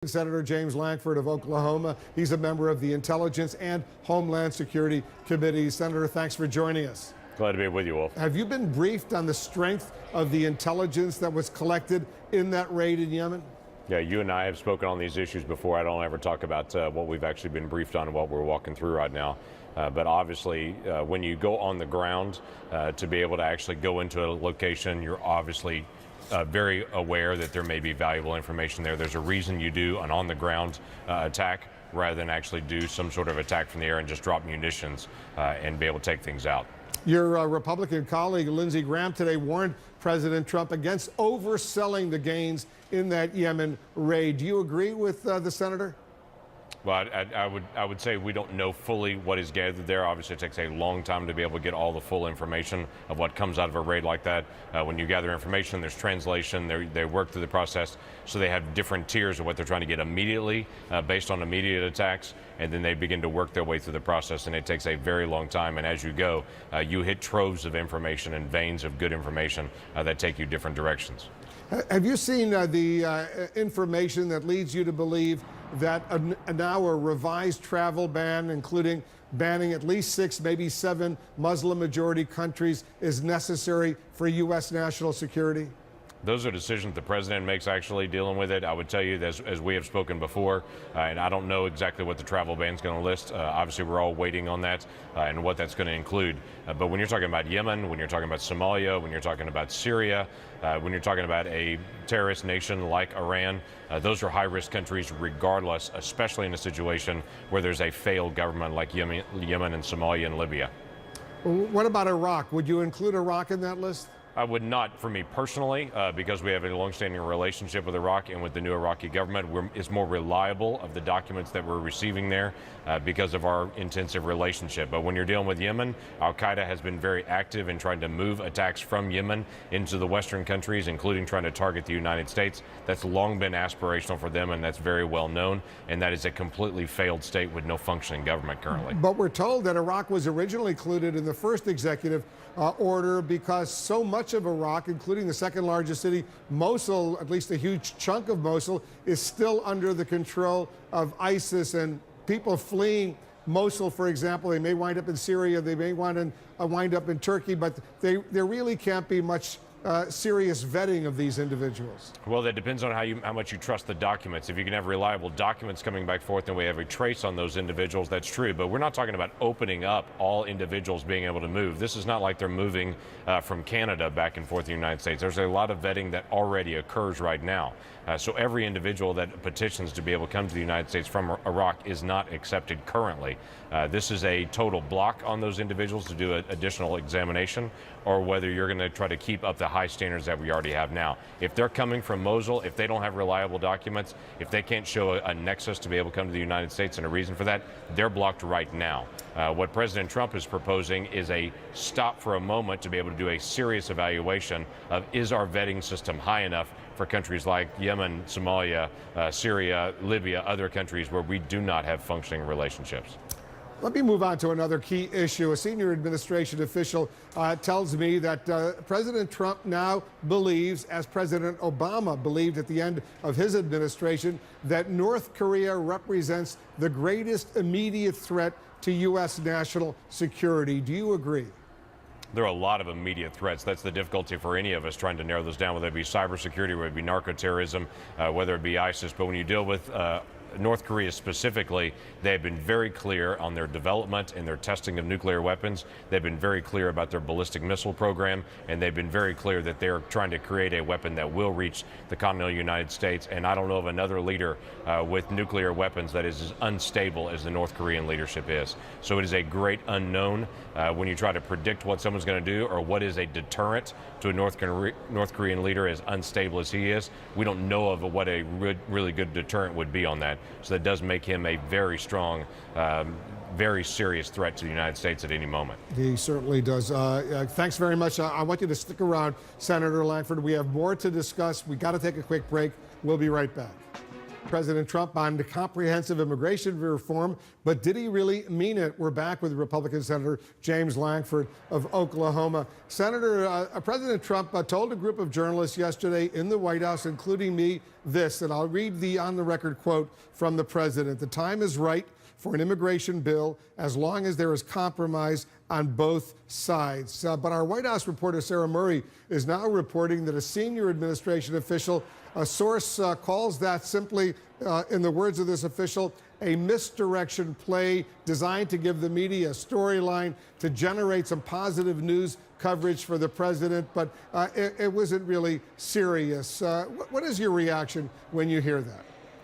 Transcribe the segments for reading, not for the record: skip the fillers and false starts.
Senator James Lankford of Oklahoma. He's a member of the Intelligence and Homeland Security Committee. Senator, thanks for joining us. Glad to be with you, Wolf. Have you been briefed on the strength of the intelligence that was collected in that raid in Yemen? Yeah, you and I have spoken on these issues before. I don't ever talk about what we've actually been briefed on and what we're walking through right now. But obviously, when you go on the ground to be able to actually go into a location, you're obviously very aware that there may be valuable information there. There's a reason you do an on-the-ground attack rather than actually do some sort of attack from the air and just drop munitions and be able to take things out. Your Republican colleague, Lindsey Graham, today warned President Trump against overselling the gains in that Yemen raid. Do you agree with the senator? Well, I would say we don't know fully what is gathered there. Obviously, it takes a long time to be able to get all the full information of what comes out of a raid like that. When you gather information, there's translation. They work through the process, so they have different tiers of what they're trying to get immediately based on immediate attacks, and then they begin to work their way through the process, and it takes a very long time. And as you go, you hit troves of information and veins of good information that take you different directions. Have you seen the information that leads you to believe that now a revised travel ban, including banning at least 6, maybe 7 Muslim-majority countries, is necessary for U.S. national security? Those are decisions the president makes actually dealing with it. I would tell you, as we have spoken before, and I don't know exactly what the travel ban is going to list. Obviously, we're all waiting on that and what that's going to include. But when you're talking about Yemen, when you're talking about Somalia, when you're talking about Syria, when you're talking about a terrorist nation like Iran, those are high-risk countries regardless, especially in a situation where there's a failed government like Yemen and Somalia and Libya. What about Iraq? Would you include Iraq in that list? I would not, for me personally, because we have a longstanding relationship with Iraq and with the new Iraqi government. It's more reliable of the documents that we're receiving there because of our intensive relationship. But when you're dealing with Yemen, Al-Qaeda has been very active in trying to move attacks from Yemen into the Western countries, including trying to target the United States. That's long been aspirational for them, and that's very well known. And that is a completely failed state with no functioning government currently. But we're told that Iraq was originally included in the first executive order because so much of Iraq, including the second largest city, Mosul, at least a huge chunk of Mosul, is still under the control of ISIS, and people fleeing Mosul, for example, they may wind up in Syria, they may wind up in Turkey, but there really can't be much serious vetting of these individuals. Well, that depends on how much you trust the documents. If you can have reliable documents coming back forth and we have a trace on those individuals, that's true. But we're not talking about opening up all individuals being able to move. This is not like they're moving from Canada back and forth to the United States. There's a lot of vetting that already occurs right now. So every individual that petitions to be able to come to the United States from Iraq is not accepted currently. This is a total block on those individuals to do an additional examination, or whether you're going to try to keep up the high standards that we already have now. If they're coming from Mosul, if they don't have reliable documents, if they can't show a nexus to be able to come to the United States and a reason for that, they're blocked right now. What President Trump is proposing is a stop for a moment to be able to do a serious evaluation of, is our vetting system high enough for countries like Yemen, Somalia, Syria, Libya, other countries where we do not have functioning relationships. Let me move on to another key issue. A senior administration official tells me that President Trump now believes, as President Obama believed at the end of his administration, that North Korea represents the greatest immediate threat to U.S. national security. Do you agree? There are a lot of immediate threats. That's the difficulty for any of us trying to narrow those down, whether it be cybersecurity, whether it be narco-terrorism, whether it be ISIS. But when you deal with North Korea specifically, they have been very clear on their development and their testing of nuclear weapons. They've been very clear about their ballistic missile program, and they've been very clear that they're trying to create a weapon that will reach the continental United States. And I don't know of another leader with nuclear weapons that is as unstable as the North Korean leadership is. So it is a great unknown when you try to predict what someone's going to do or what is a deterrent to a North Korean leader as unstable as he is. We don't know of what a really good deterrent would be on that. So that does make him a very strong, very serious threat to the United States at any moment. He certainly does. Thanks very much. I want you to stick around, Senator Lankford. We have more to discuss. We got to take a quick break. We'll be right back. President Trump on the comprehensive immigration reform, but did he really mean it? We're back with Republican Senator James Lankford of Oklahoma. Senator, President Trump told a group of journalists yesterday in the White House, including me, this, and I'll read the on-the-record quote from the president. "The time is right for an immigration bill as long as there is compromise on both sides." But our White House reporter Sarah Murray is now reporting that a senior administration official, a source calls that simply, in the words of this official, a misdirection play designed to give the media a storyline to generate some positive news coverage for the president, but it wasn't really serious. What is your reaction when you hear that?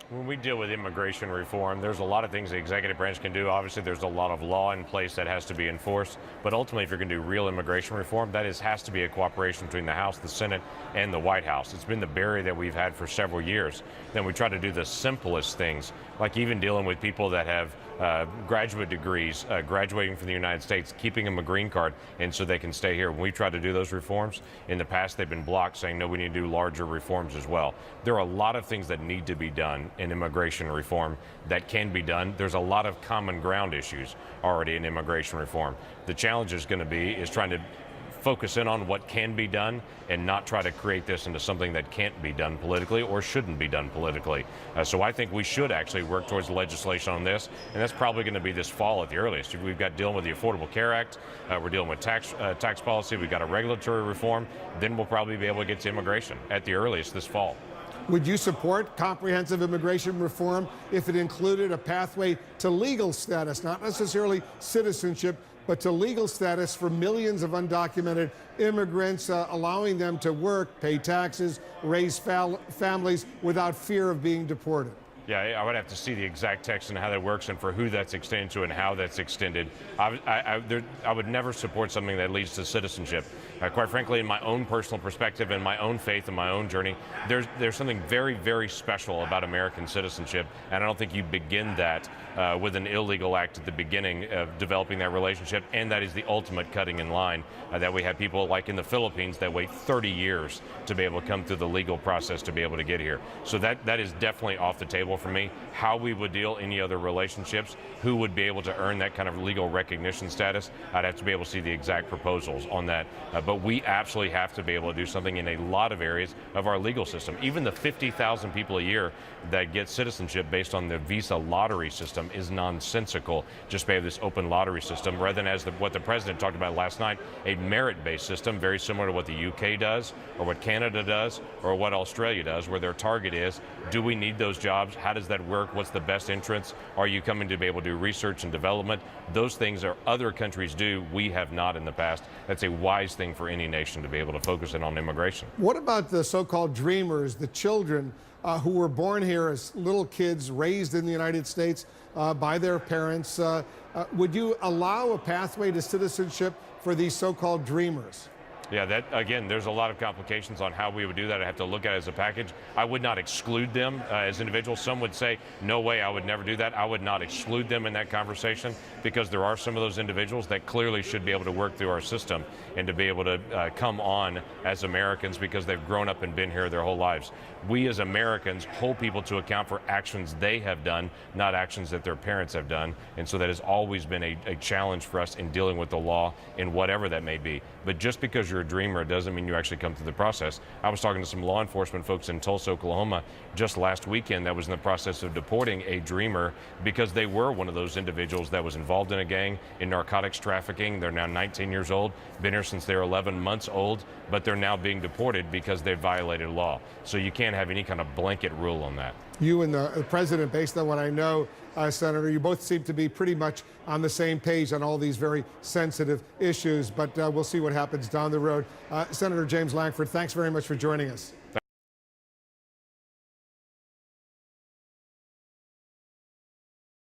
When we deal with immigration reform, there's a lot of things the executive branch can do. Obviously, there's a lot of law in place that has to be enforced. But ultimately, if you're going to do real immigration reform, that has to be a cooperation between the House, the Senate, and the White House. It's been the barrier that we've had for several years. Then we try to do the simplest things, like even dealing with people that have graduate degrees, graduating from the United States, keeping them a green card, and so they can stay here. When we try to do those reforms, in the past they've been blocked, saying, no, we need to do larger reforms as well. There are a lot of things that need to be done in immigration reform that can be done. There's a lot of common ground issues already in immigration reform. The challenge is going to be is trying to focus in on what can be done and not try to create this into something that can't be done politically or shouldn't be done politically. So I think we should actually work towards legislation on this, and that's probably going to be this fall at the earliest. We've got dealing with the Affordable Care Act, we're dealing with tax policy, we've got a regulatory reform, then we'll probably be able to get to immigration at the earliest this fall. Would you support comprehensive immigration reform if it included a pathway to legal status, not necessarily citizenship, but to legal status for millions of undocumented immigrants, allowing them to work, pay taxes, raise families without fear of being deported? Yeah, I would have to see the exact text and how that works and for who that's extended to and how that's extended. I would never support something that leads to citizenship. Quite frankly, in my own personal perspective and my own faith and my own journey, there's something very, very special about American citizenship, and I don't think you begin that with an illegal act at the beginning of developing that relationship, and that is the ultimate cutting in line, that we have people like in the Philippines that wait 30 years to be able to come through the legal process to be able to get here. So that is definitely off the table for me. How we would deal any other relationships, who would be able to earn that kind of legal recognition status, I'd have to be able to see the exact proposals on that. But we absolutely have to be able to do something in a lot of areas of our legal system. Even the 50,000 people a year that get citizenship based on the visa lottery system is nonsensical. Just by this open lottery system, rather than what the president talked about last night, a merit-based system, very similar to what the UK does, or what Canada does, or what Australia does, where their target is, do we need those jobs? How does that work? What's the best entrance? Are you coming to be able to do research and development? Those things are other countries do. We have not in the past. That's a wise thing for any nation to be able to focus in on immigration. What about the so-called dreamers, the children who were born here as little kids, raised in the United States by their parents? Would you allow a pathway to citizenship for these so-called dreamers? Yeah, that again, there's a lot of complications on how we would do that. I have to look at it as a package. I would not exclude them as individuals. Some would say, no way, I would never do that. I would not exclude them in that conversation, because there are some of those individuals that clearly should be able to work through our system and to be able to come on as Americans because they've grown up and been here their whole lives. We as Americans hold people to account for actions they have done, not actions that their parents have done. And so that has always been a challenge for us in dealing with the law in whatever that may be. But just because you're a dreamer doesn't mean you actually come through the process. I was talking to some law enforcement folks in Tulsa, Oklahoma just last weekend that was in the process of deporting a dreamer because they were one of those individuals that was involved in a gang in narcotics trafficking. They're now 19 years old, been here since they're 11 months old, but they're now being deported because they violated law. So you can't have any kind of blanket rule on that. You and the president, based on what I know, Senator, you both seem to be pretty much on the same page on all these very sensitive issues, but we'll see what happens down the road. Senator James Lankford, thanks very much for joining us.